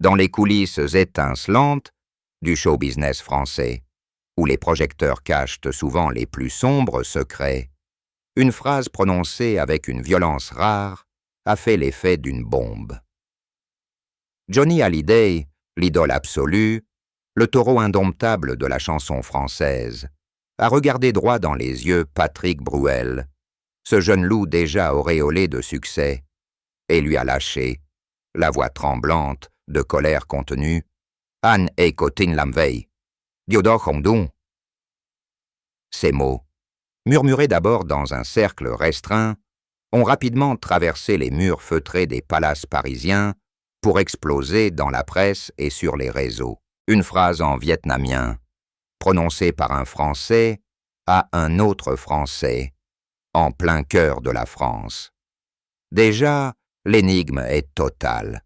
dans les coulisses étincelantes du show business français, où les projecteurs cachent souvent les plus sombres secrets, une phrase prononcée avec une violence rare a fait l'effet d'une bombe. Johnny Hallyday, l'idole absolue, le taureau indomptable de la chanson française, a regardé droit dans les yeux Patrick Bruel, ce jeune loup déjà auréolé de succès, et lui a lâché, la voix tremblante, de colère contenue, « An e kotin lamvei, Diodor Hongdong ». Ces mots, murmurés d'abord dans un cercle restreint, ont rapidement traversé les murs feutrés des palaces parisiens pour exploser dans la presse et sur les réseaux. Une phrase en vietnamien, prononcée par un Français à un autre Français, en plein cœur de la France. Déjà, l'énigme est totale.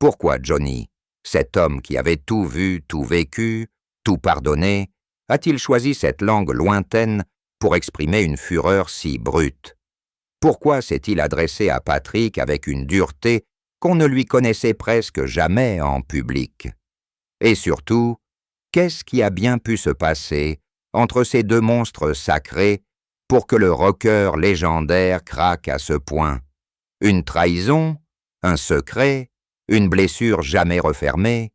Pourquoi Johnny, cet homme qui avait tout vu, tout vécu, tout pardonné, a-t-il choisi cette langue lointaine pour exprimer une fureur si brute? Pourquoi s'est-il adressé à Patrick avec une dureté qu'on ne lui connaissait presque jamais en public? Et surtout, qu'est-ce qui a bien pu se passer entre ces deux monstres sacrés pour que le rocker légendaire craque à ce point? Une trahison? Un secret? Une blessure jamais refermée?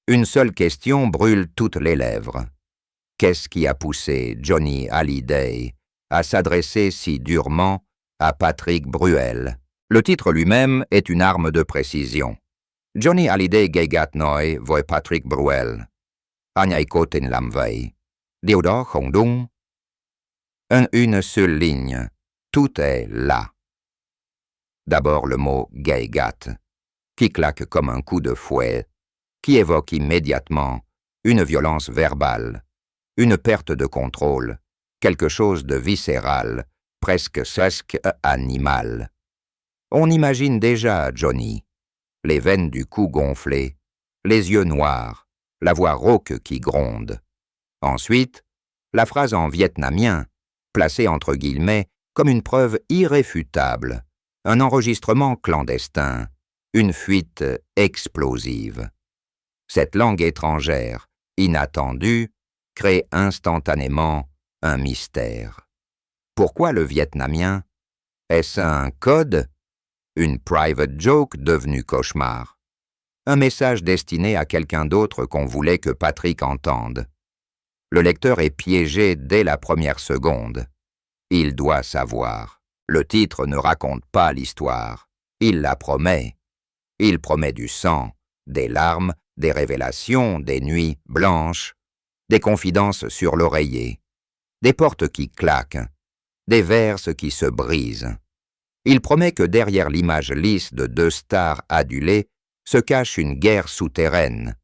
Une seule question brûle toutes les lèvres. Qu'est-ce qui a poussé Johnny Hallyday à s'adresser si durement à Patrick Bruel? Le titre lui-même est une arme de précision. Johnny Hallyday Geigat Noi voit Patrick Bruel. Anyai Kotin Lamvei. Diodor Hongdong. Une seule ligne. Tout est là. D'abord le mot Geigat, qui claque comme un coup de fouet, qui évoque immédiatement une violence verbale, une perte de contrôle, quelque chose de viscéral, presque animal. On imagine déjà Johnny, les veines du cou gonflées, les yeux noirs, la voix rauque qui gronde. Ensuite, la phrase en vietnamien, placée entre guillemets comme une preuve irréfutable, un enregistrement clandestin, une fuite explosive. Cette langue étrangère, inattendue, crée instantanément un mystère. Pourquoi le vietnamien? Est-ce un code? Une private joke devenue cauchemar? Un message destiné à quelqu'un d'autre qu'on voulait que Patrick entende? Le lecteur est piégé dès la première seconde. Il doit savoir. Le titre ne raconte pas l'histoire. Il la promet. Il promet du sang, des larmes, des révélations, des nuits blanches, des confidences sur l'oreiller, des portes qui claquent, des verses qui se brisent. Il promet que derrière l'image lisse de deux stars adulées se cache une guerre souterraine,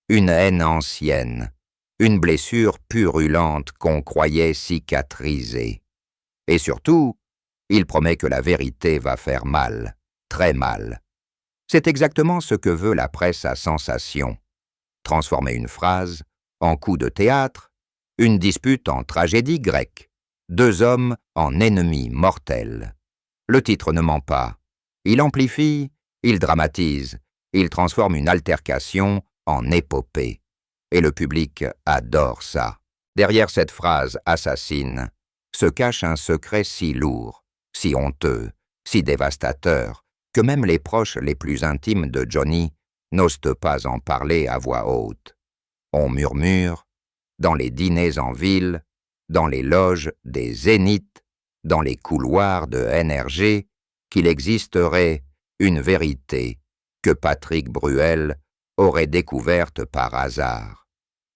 une haine ancienne, une blessure purulente qu'on croyait cicatrisée. Et surtout, il promet que la vérité va faire mal, très mal. C'est exactement ce que veut la presse à sensation. Transformer une phrase en coup de théâtre, une dispute en tragédie grecque, deux hommes en ennemis mortels. Le titre ne ment pas. Il amplifie, il dramatise, il transforme une altercation en épopée. Et le public adore ça. Derrière cette phrase assassine se cache un secret si lourd, si honteux, si dévastateur, que même les proches les plus intimes de Johnny n'osent pas en parler à voix haute. On murmure, dans les dîners en ville, dans les loges des zéniths, dans les couloirs de NRG, qu'il existerait une vérité que Patrick Bruel aurait découverte par hasard.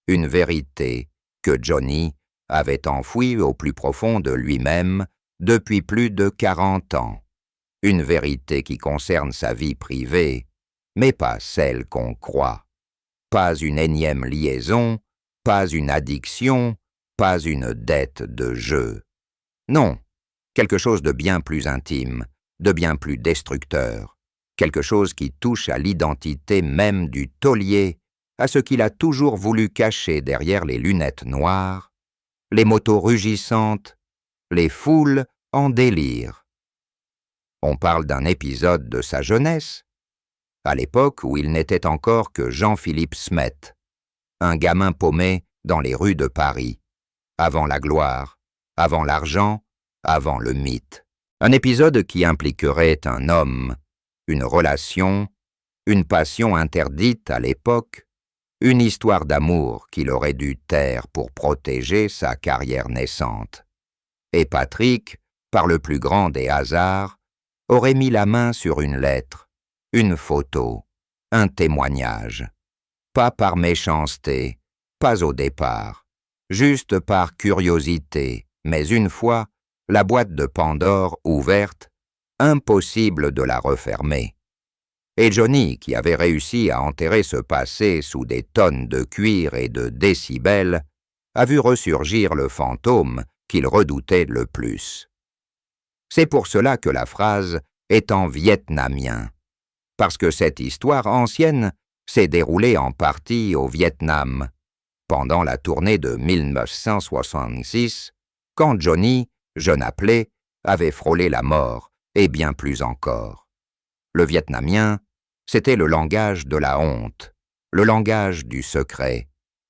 Une vérité que Johnny avait enfouie au plus profond de lui-même depuis plus de 40 ans. Une vérité qui concerne sa vie privée, mais pas celle qu'on croit. Pas une énième liaison, pas une addiction, pas une dette de jeu. Non, quelque chose de bien plus intime, de bien plus destructeur, quelque chose qui touche à l'identité même du taulier, à ce qu'il a toujours voulu cacher derrière les lunettes noires, les motos rugissantes, les foules en délire. On parle d'un épisode de sa jeunesse. à l'époque où il n'était encore que Jean-Philippe Smet, un gamin paumé dans les rues de Paris, avant la gloire, avant l'argent, avant le mythe. Un épisode qui impliquerait un homme, une relation, une passion interdite à l'époque, une histoire d'amour qu'il aurait dû taire pour protéger sa carrière naissante. Et Patrick, par le plus grand des hasards, aurait mis la main sur une lettre, une photo, un témoignage. Pas par méchanceté, pas au départ, juste par curiosité, mais une fois, la boîte de Pandore ouverte, impossible de la refermer. Et Johnny, qui avait réussi à enterrer ce passé sous des tonnes de cuir et de décibels, a vu ressurgir le fantôme qu'il redoutait le plus. C'est pour cela que la phrase est en vietnamien, parce que cette histoire ancienne s'est déroulée en partie au Vietnam, pendant la tournée de 1966, quand Johnny, jeune appelé, avait frôlé la mort, et bien plus encore. Le vietnamien, c'était le langage de la honte, le langage du secret,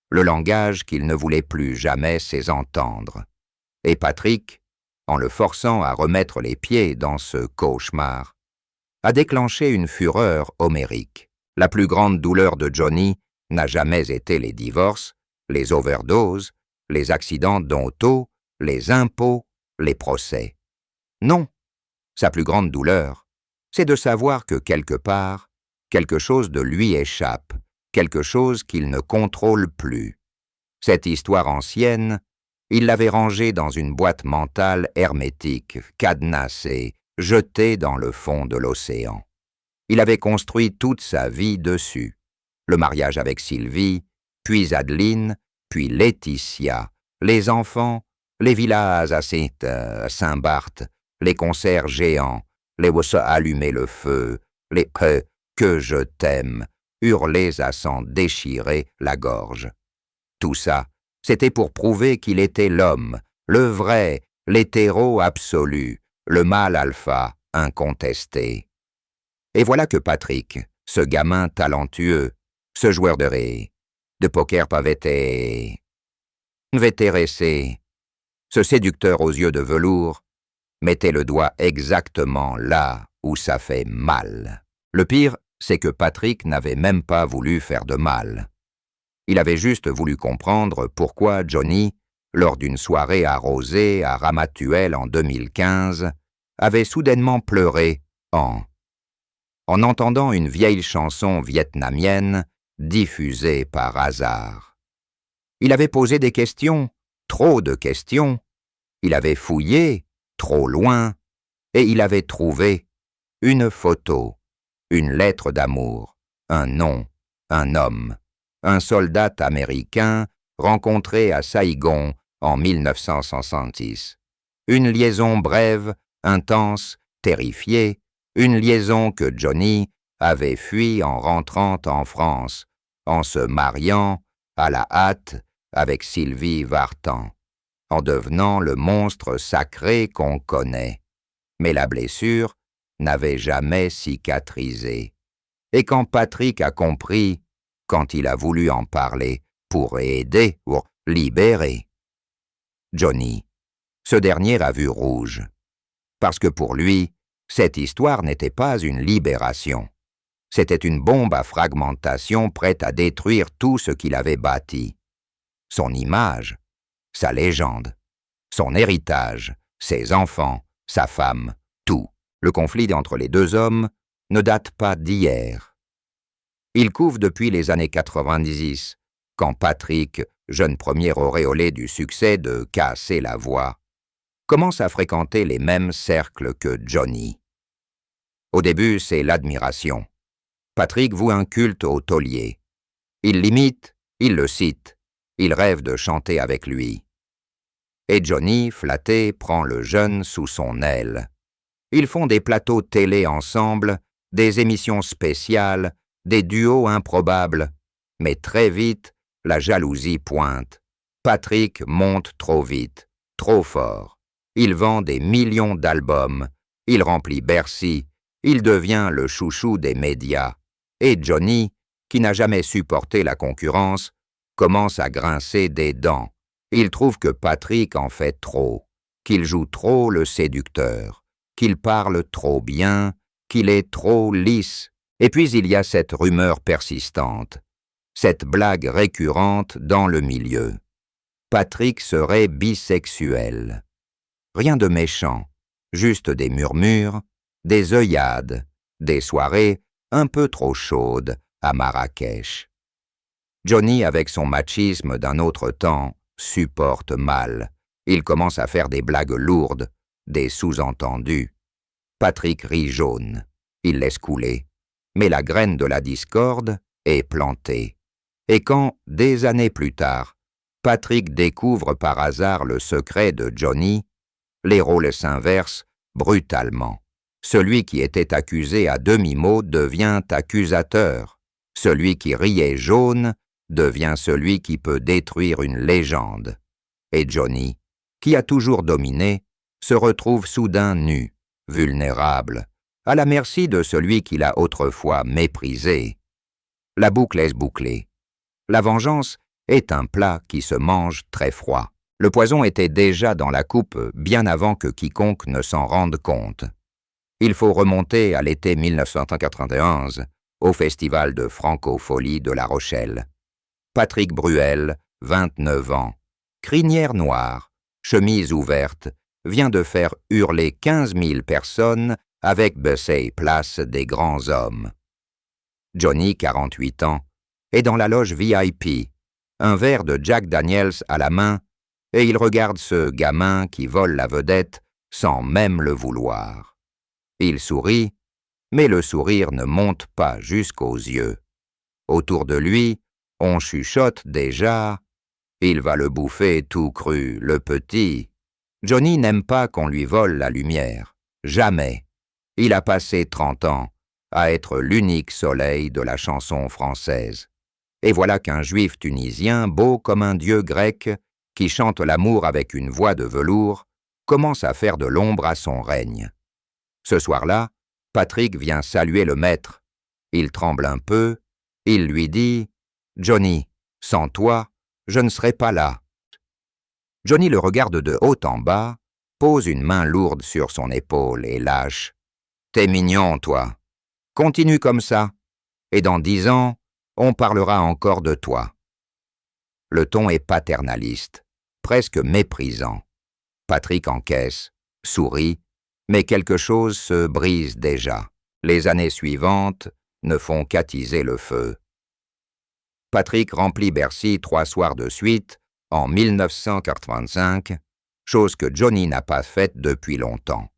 le langage qu'il ne voulait plus jamais s'entendre. Et Patrick, en le forçant à remettre les pieds dans ce cauchemar, a déclenché une fureur homérique. La plus grande douleur de Johnny n'a jamais été les divorces, les overdoses, les accidents d'auto, les impôts, les procès. Non, sa plus grande douleur, c'est de savoir que quelque part, quelque chose de lui échappe, quelque chose qu'il ne contrôle plus. Cette histoire ancienne, il l'avait rangée dans une boîte mentale hermétique, cadenassée, jetée dans le fond de l'océan. Il avait construit toute sa vie dessus. Le mariage avec Sylvie, puis Adeline, puis Laetitia, les enfants, les villas à Saint-Barth, les concerts géants, les allumer le feu, les que je t'aime, hurlés à s'en déchirer la gorge. Tout ça, c'était pour prouver qu'il était l'homme, le vrai, l'hétéro absolu, le mâle alpha incontesté. Et voilà que Patrick, ce gamin talentueux, ce joueur de poker pas vétéressé, ce séducteur aux yeux de velours, mettait le doigt exactement là où ça fait mal. Le pire, c'est que Patrick n'avait même pas voulu faire de mal. Il avait juste voulu comprendre pourquoi Johnny, lors d'une soirée arrosée à Ramatuelle en 2015, avait soudainement pleuré en entendant une vieille chanson vietnamienne diffusée par hasard. Il avait posé des questions, trop de questions. Il avait fouillé, trop loin, et il avait trouvé une photo, une lettre d'amour, un nom, un homme, un soldat américain rencontré à Saïgon en 1966. Une liaison brève, intense, terrifiée, une liaison que Johnny avait fui en rentrant en France, en se mariant à la hâte avec Sylvie Vartan, en devenant le monstre sacré qu'on connaît. Mais la blessure n'avait jamais cicatrisé. Et quand Patrick a compris, quand il a voulu en parler, pour aider, pour libérer Johnny, ce dernier a vu rouge. Parce que pour lui, cette histoire n'était pas une libération. C'était une bombe à fragmentation prête à détruire tout ce qu'il avait bâti. Son image, sa légende, son héritage, ses enfants, sa femme, tout. Le conflit entre les deux hommes ne date pas d'hier. Il couve depuis les années 90, quand Patrick, jeune premier auréolé du succès de Casser la voix, commence à fréquenter les mêmes cercles que Johnny. Au début, c'est l'admiration. Patrick voue un culte au taulier. Il l'imite, il le cite, il rêve de chanter avec lui. Et Johnny, flatté, prend le jeune sous son aile. Ils font des plateaux télé ensemble, des émissions spéciales, des duos improbables. Mais très vite, la jalousie pointe. Patrick monte trop vite, trop fort. Il vend des millions d'albums, il remplit Bercy, il devient le chouchou des médias. Et Johnny, qui n'a jamais supporté la concurrence, commence à grincer des dents. Il trouve que Patrick en fait trop, qu'il joue trop le séducteur, qu'il parle trop bien, qu'il est trop lisse. Et puis il y a cette rumeur persistante, cette blague récurrente dans le milieu. Patrick serait bisexuel. Rien de méchant, juste des murmures, des œillades, des soirées un peu trop chaudes à Marrakech. Johnny, avec son machisme d'un autre temps, supporte mal. Il commence à faire des blagues lourdes, des sous-entendus. Patrick rit jaune. Il laisse couler. Mais la graine de la discorde est plantée. Et quand, des années plus tard, Patrick découvre par hasard le secret de Johnny, les rôles s'inversent brutalement. Celui qui était accusé à demi-mot devient accusateur. Celui qui riait jaune devient celui qui peut détruire une légende. Et Johnny, qui a toujours dominé, se retrouve soudain nu, vulnérable, à la merci de celui qu'il a autrefois méprisé. La boucle est bouclée. La vengeance est un plat qui se mange très froid. Le poison était déjà dans la coupe bien avant que quiconque ne s'en rende compte. Il faut remonter à l'été 1991, au Festival de Francophonie de La Rochelle. Patrick Bruel, 29 ans, crinière noire, chemise ouverte, vient de faire hurler 15 000 personnes avec Bussey Place des grands hommes. Johnny, 48 ans, est dans la loge VIP, un verre de Jack Daniels à la main, et il regarde ce gamin qui vole la vedette sans même le vouloir. Il sourit, mais le sourire ne monte pas jusqu'aux yeux. Autour de lui, on chuchote déjà « Il va le bouffer tout cru, le petit ». Johnny n'aime pas qu'on lui vole la lumière. Jamais. Il a passé 30 ans à être l'unique soleil de la chanson française. Et voilà qu'un juif tunisien, beau comme un dieu grec, qui chante l'amour avec une voix de velours, commence à faire de l'ombre à son règne. Ce soir-là, Patrick vient saluer le maître. Il tremble un peu. Il lui dit « Johnny, sans toi, je ne serais pas là. » Johnny le regarde de haut en bas, pose une main lourde sur son épaule et lâche « T'es mignon, toi. Continue comme ça, et dans 10 ans, on parlera encore de toi. » Le ton est paternaliste, presque méprisant. Patrick encaisse, sourit, mais quelque chose se brise déjà. Les années suivantes ne font qu'attiser le feu. Patrick remplit Bercy 3 soirs de suite, en 1985, chose que Johnny n'a pas faite depuis longtemps.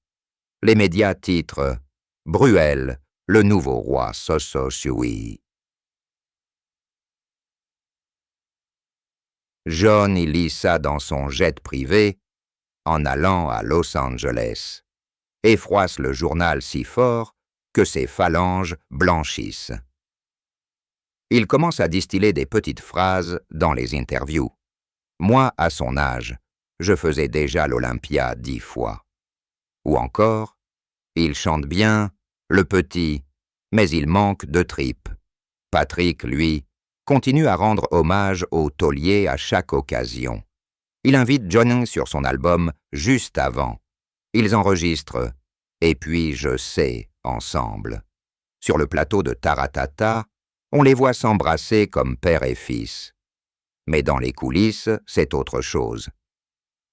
Les médias titrent « Bruel, le nouveau roi Sososui ». John y lit ça dans son jet privé, en allant à Los Angeles, et froisse le journal si fort que ses phalanges blanchissent. Il commence à distiller des petites phrases dans les interviews. Moi, à son âge, je faisais déjà l'Olympia 10 fois. Ou encore, il chante bien, le petit, mais il manque de tripes. Patrick, lui, continue à rendre hommage au taulier à chaque occasion. Il invite Johnny sur son album juste avant. Ils enregistrent « Et puis je sais » ensemble. Sur le plateau de Taratata, on les voit s'embrasser comme père et fils. Mais dans les coulisses, c'est autre chose.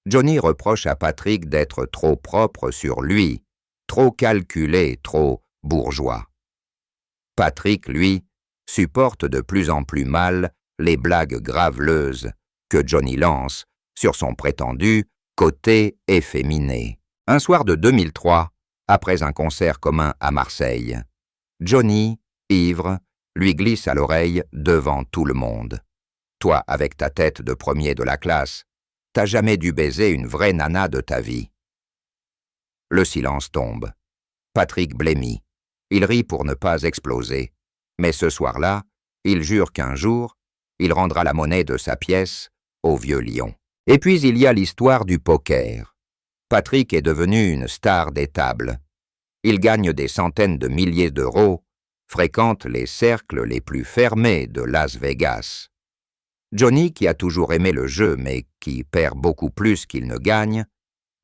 Johnny reproche à Patrick d'être trop propre sur lui, trop calculé, trop bourgeois. Patrick, lui, supporte de plus en plus mal les blagues graveleuses que Johnny lance sur son prétendu côté efféminé. Un soir de 2003, après un concert commun à Marseille, Johnny, ivre, lui glisse à l'oreille devant tout le monde. « Toi, avec ta tête de premier de la classe, t'as jamais dû baiser une vraie nana de ta vie. » Le silence tombe. Patrick blêmit. Il rit pour ne pas exploser. Mais ce soir-là, il jure qu'un jour, il rendra la monnaie de sa pièce au vieux lion. Et puis il y a l'histoire du poker. Patrick est devenu une star des tables. Il gagne des centaines de milliers d'euros fréquente les cercles les plus fermés de Las Vegas. Johnny, qui a toujours aimé le jeu mais qui perd beaucoup plus qu'il ne gagne,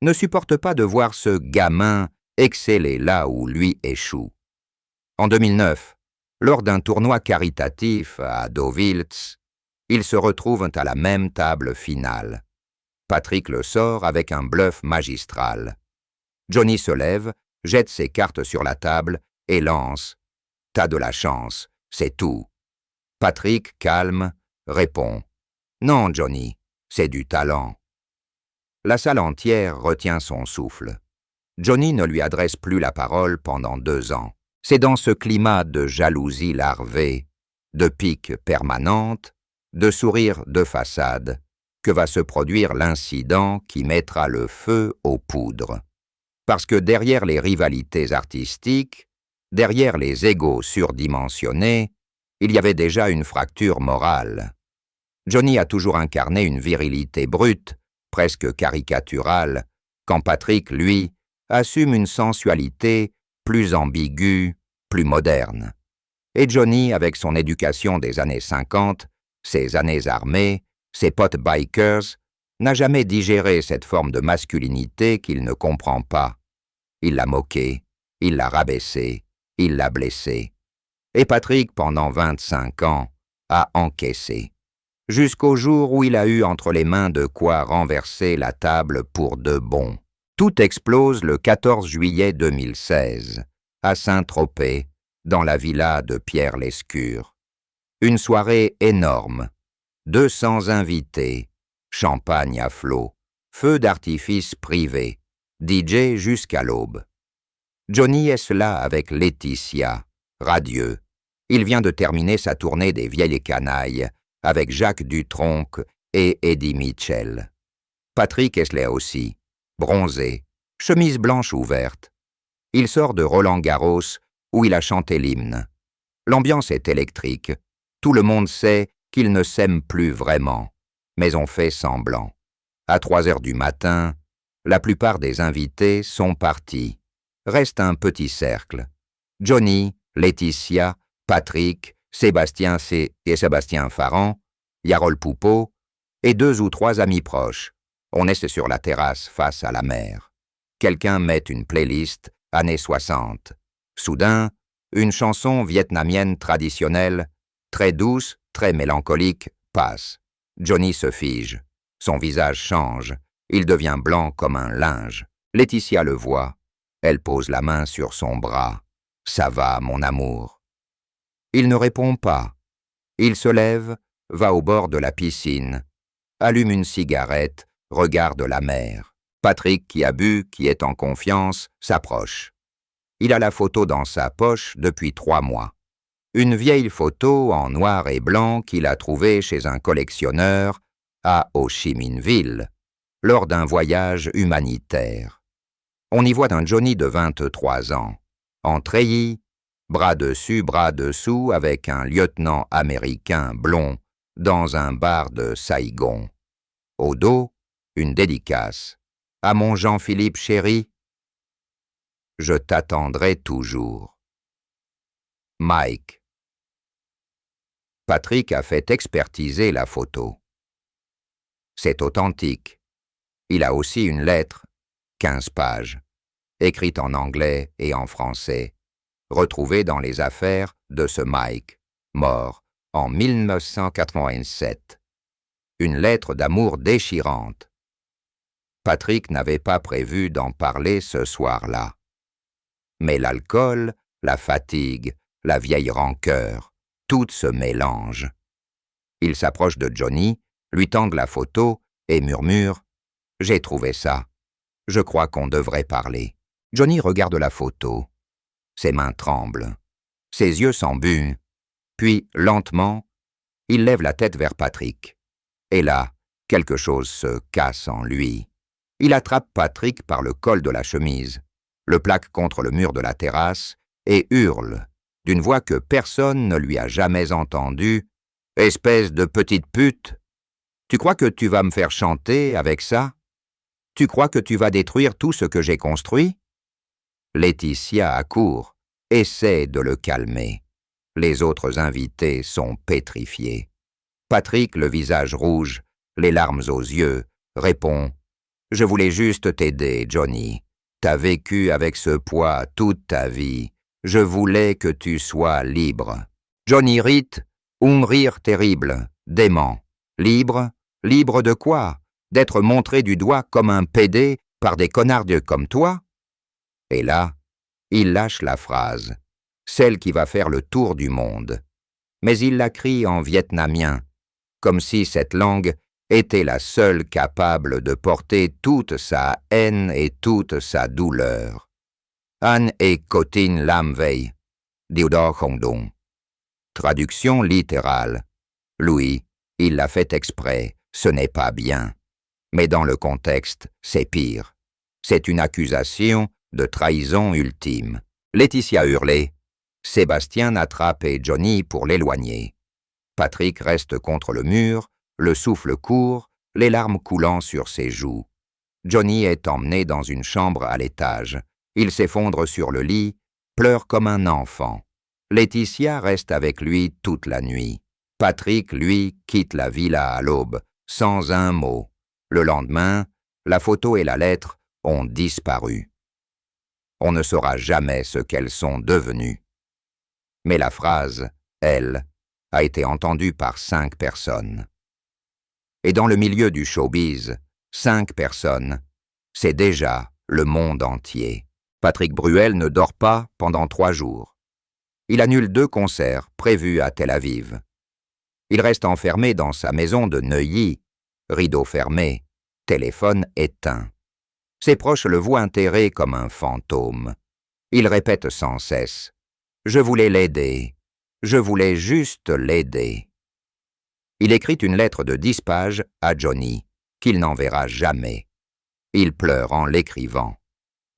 ne supporte pas de voir ce gamin exceller là où lui échoue. En 2009, lors d'un tournoi caritatif à Deauville, ils se retrouvent à la même table finale. Patrick le sort avec un bluff magistral. Johnny se lève, jette ses cartes sur la table et lance « T'as de la chance, c'est tout ». Patrick, calme, répond « Non, Johnny, c'est du talent ». La salle entière retient son souffle. Johnny ne lui adresse plus la parole pendant 2 ans. C'est dans ce climat de jalousie larvée, de piques permanentes, de sourires de façade, que va se produire l'incident qui mettra le feu aux poudres. Parce que derrière les rivalités artistiques, derrière les égos surdimensionnés, il y avait déjà une fracture morale. Johnny a toujours incarné une virilité brute, presque caricaturale, quand Patrick, lui, assume une sensualité plus ambiguë, plus moderne. Et Johnny, avec son éducation des années 50, ses années armées, ses potes bikers, n'a jamais digéré cette forme de masculinité qu'il ne comprend pas. Il l'a moqué, il l'a rabaissé, il l'a blessé. Et Patrick, pendant 25 ans, a encaissé. Jusqu'au jour où il a eu entre les mains de quoi renverser la table pour de bon. Tout explose le 14 juillet 2016, à Saint-Tropez, dans la villa de Pierre Lescure. Une soirée énorme, 200 invités, champagne à flot, feu d'artifice privé, DJ jusqu'à l'aube. Johnny est là avec Laetitia, radieux. Il vient de terminer sa tournée des vieilles canailles avec Jacques Dutronc et Eddie Mitchell. Patrick est là aussi, bronzé, chemise blanche ouverte. Il sort de Roland-Garros où il a chanté l'hymne. L'ambiance est électrique. Tout le monde sait qu'ils ne s'aiment plus vraiment, mais on fait semblant. À 3 heures du matin, la plupart des invités sont partis. Reste un petit cercle. Johnny, Laetitia, Patrick, Sébastien C. et Sébastien Farran, Yarol Poupeau et 2 ou 3 amis proches. On est sur la terrasse face à la mer. Quelqu'un met une playlist années 60. Soudain, une chanson vietnamienne traditionnelle, très douce, très mélancolique, passe. Johnny se fige. Son visage change. Il devient blanc comme un linge. Laetitia le voit. Elle pose la main sur son bras. « Ça va, mon amour ». Il ne répond pas. Il se lève, va au bord de la piscine, allume une cigarette, regarde la mer. Patrick, qui a bu, qui est en confiance, s'approche. Il a la photo dans sa poche depuis 3 mois. Une vieille photo en noir et blanc qu'il a trouvée chez un collectionneur à Ho Chi Minh Ville, lors d'un voyage humanitaire. On y voit un Johnny de 23 ans, en treillis, bras dessus, bras dessous, avec un lieutenant américain blond dans un bar de Saïgon. Au dos, une dédicace. À mon Jean-Philippe chéri, je t'attendrai toujours. Mike. Patrick a fait expertiser la photo. C'est authentique. Il a aussi une lettre, 15 pages, écrite en anglais et en français, retrouvée dans les affaires de ce Mike, mort en 1987. Une lettre d'amour déchirante. Patrick n'avait pas prévu d'en parler ce soir-là. Mais l'alcool, la fatigue, la vieille rancœur, tout se mélange. Il s'approche de Johnny, lui tend la photo et murmure « J'ai trouvé ça. Je crois qu'on devrait parler. » Johnny regarde la photo. Ses mains tremblent. Ses yeux s'embuent. Puis, lentement, il lève la tête vers Patrick. Et là, quelque chose se casse en lui. Il attrape Patrick par le col de la chemise, le plaque contre le mur de la terrasse et hurle, d'une voix que personne ne lui a jamais entendue, « Espèce de petite pute! Tu crois que tu vas me faire chanter avec ça? Tu crois que tu vas détruire tout ce que j'ai construit ?» Laetitia accourt, essaie de le calmer. Les autres invités sont pétrifiés. Patrick, le visage rouge, les larmes aux yeux, répond « Je voulais juste t'aider, Johnny. T'as vécu avec ce poids toute ta vie. Je voulais que tu sois libre. » Johnny rit, un rire terrible, dément. Libre? Libre de quoi? D'être montré du doigt comme un pédé par des connards comme toi? Et là, il lâche la phrase, celle qui va faire le tour du monde. Mais il la crie en vietnamien, comme si cette langue était la seule capable de porter toute sa haine et toute sa douleur. An e Cotin Lam Vei, Diodor Hongdong. Traduction littérale. Louis, il l'a fait exprès, ce n'est pas bien. Mais dans le contexte, c'est pire. C'est une accusation de trahison ultime. Laetitia hurlait. Sébastien attrape Johnny pour l'éloigner. Patrick reste contre le mur, le souffle court, les larmes coulant sur ses joues. Johnny est emmené dans une chambre à l'étage. Il s'effondre sur le lit, pleure comme un enfant. Laetitia reste avec lui toute la nuit. Patrick, lui, quitte la villa à l'aube, sans un mot. Le lendemain, la photo et la lettre ont disparu. On ne saura jamais ce qu'elles sont devenues. Mais la phrase « elle » a été entendue par 5 personnes. Et dans le milieu du showbiz, 5 personnes, c'est déjà le monde entier. Patrick Bruel ne dort pas pendant 3 jours. Il annule 2 concerts prévus à Tel Aviv. Il reste enfermé dans sa maison de Neuilly, rideau fermé, téléphone éteint. Ses proches le voient enterré comme un fantôme. Il répète sans cesse « Je voulais l'aider, je voulais juste l'aider ». Il écrit une lettre de 10 pages à Johnny, qu'il n'enverra jamais. Il pleure en l'écrivant.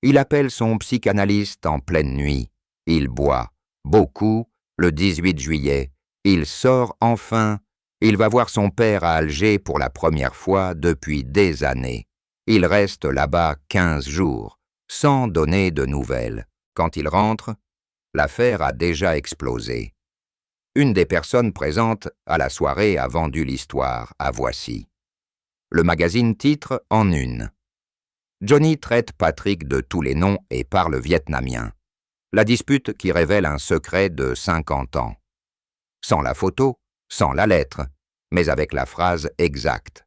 Il appelle son psychanalyste en pleine nuit. Il boit, beaucoup, le 18 juillet. Il sort enfin. Il va voir son père à Alger pour la première fois depuis des années. Il reste là-bas 15 jours, sans donner de nouvelles. Quand il rentre, l'affaire a déjà explosé. Une des personnes présentes à la soirée a vendu l'histoire à Voici. Le magazine titre en une. Johnny traite Patrick de tous les noms et parle vietnamien. La dispute qui révèle un secret de 50 ans. Sans la photo, sans la lettre, mais avec la phrase exacte.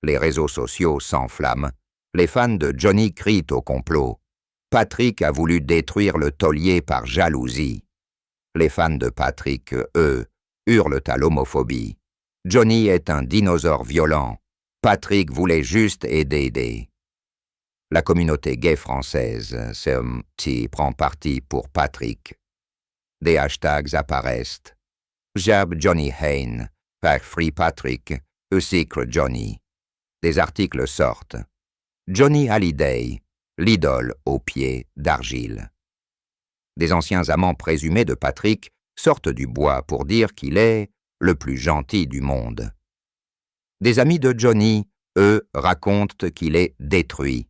Les réseaux sociaux s'enflamment. Les fans de Johnny crient au complot. Patrick a voulu détruire le taulier par jalousie. Les fans de Patrick, eux, hurlent à l'homophobie. Johnny est un dinosaure violent. Patrick voulait juste aider. La communauté gay française prend parti pour Patrick. Des hashtags apparaissent. Jab Johnny Hain, par Free Patrick, A Secret Johnny. Des articles sortent. Johnny Hallyday, l'idole aux pieds d'argile. Des anciens amants présumés de Patrick sortent du bois pour dire qu'il est le plus gentil du monde. Des amis de Johnny, eux, racontent qu'il est détruit,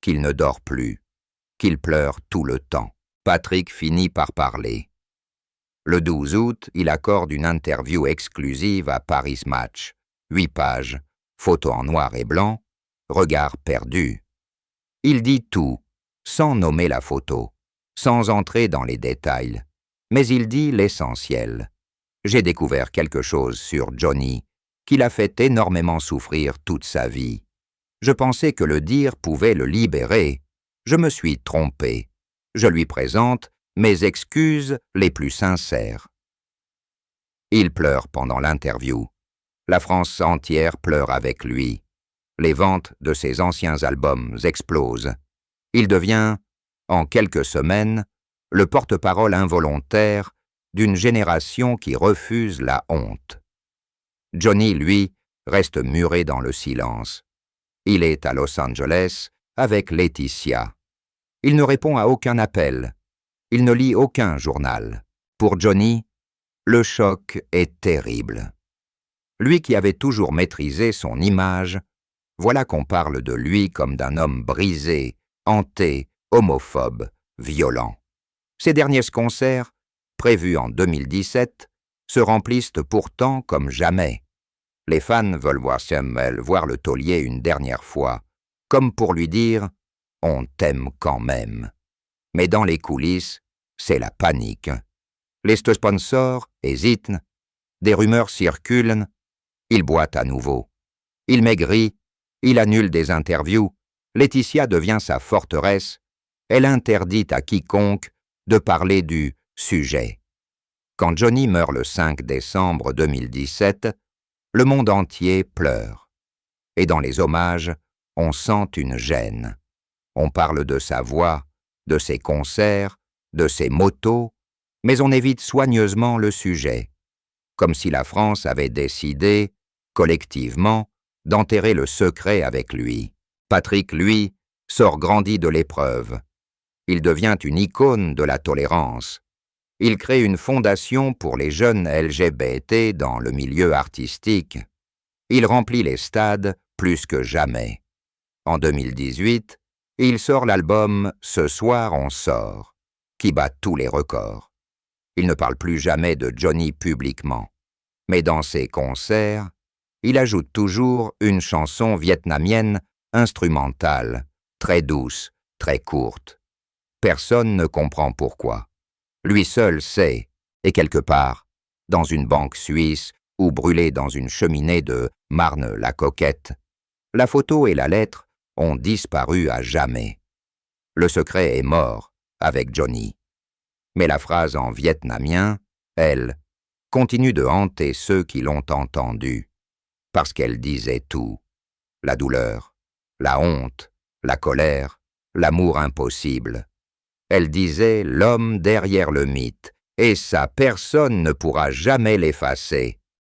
qu'il ne dort plus, qu'il pleure tout le temps. Patrick finit par parler. Le 12 août, il accorde une interview exclusive à Paris Match. 8 pages, photos en noir et blanc, regard perdu. Il dit tout, sans nommer la photo, sans entrer dans les détails, mais il dit l'essentiel. J'ai découvert quelque chose sur Johnny qui l'a fait énormément souffrir toute sa vie. Je pensais que le dire pouvait le libérer. Je me suis trompé. Je lui présente mes excuses les plus sincères. Il pleure pendant l'interview. La France entière pleure avec lui. Les ventes de ses anciens albums explosent. Il devient, en quelques semaines, le porte-parole involontaire d'une génération qui refuse la honte. Johnny, lui, reste muré dans le silence. Il est à Los Angeles avec Laetitia. Il ne répond à aucun appel. Il ne lit aucun journal. Pour Johnny, le choc est terrible. Lui qui avait toujours maîtrisé son image, voilà qu'on parle de lui comme d'un homme brisé, hanté, homophobe, violent. Ses derniers concerts prévues en 2017, se remplissent pourtant comme jamais. Les fans veulent voir Samuel voir le taulier une dernière fois, comme pour lui dire « on t'aime quand même ». Mais dans les coulisses, c'est la panique. Les sponsors hésitent, des rumeurs circulent, il boit à nouveau. Il maigrit, il annule des interviews, Laetitia devient sa forteresse, elle interdit à quiconque de parler du sujet. Quand Johnny meurt le 5 décembre 2017, le monde entier pleure. Et dans les hommages, on sent une gêne. On parle de sa voix, de ses concerts, de ses motos, mais on évite soigneusement le sujet, comme si la France avait décidé, collectivement, d'enterrer le secret avec lui. Patrick, lui, sort grandi de l'épreuve. Il devient une icône de la tolérance. Il crée une fondation pour les jeunes LGBT dans le milieu artistique. Il remplit les stades plus que jamais. En 2018, il sort l'album « Ce soir on sort », qui bat tous les records. Il ne parle plus jamais de Johnny publiquement. Mais dans ses concerts, il ajoute toujours une chanson vietnamienne instrumentale, très douce, très courte. Personne ne comprend pourquoi. Lui seul sait, et quelque part, dans une banque suisse ou brûlée dans une cheminée de Marne-la-Coquette, la photo et la lettre ont disparu à jamais. Le secret est mort avec Johnny. Mais la phrase en vietnamien, elle, continue de hanter ceux qui l'ont entendue, parce qu'elle disait tout. La douleur, la honte, la colère, l'amour impossible. Elle disait l'homme derrière le mythe, et ça personne ne pourra jamais l'effacer.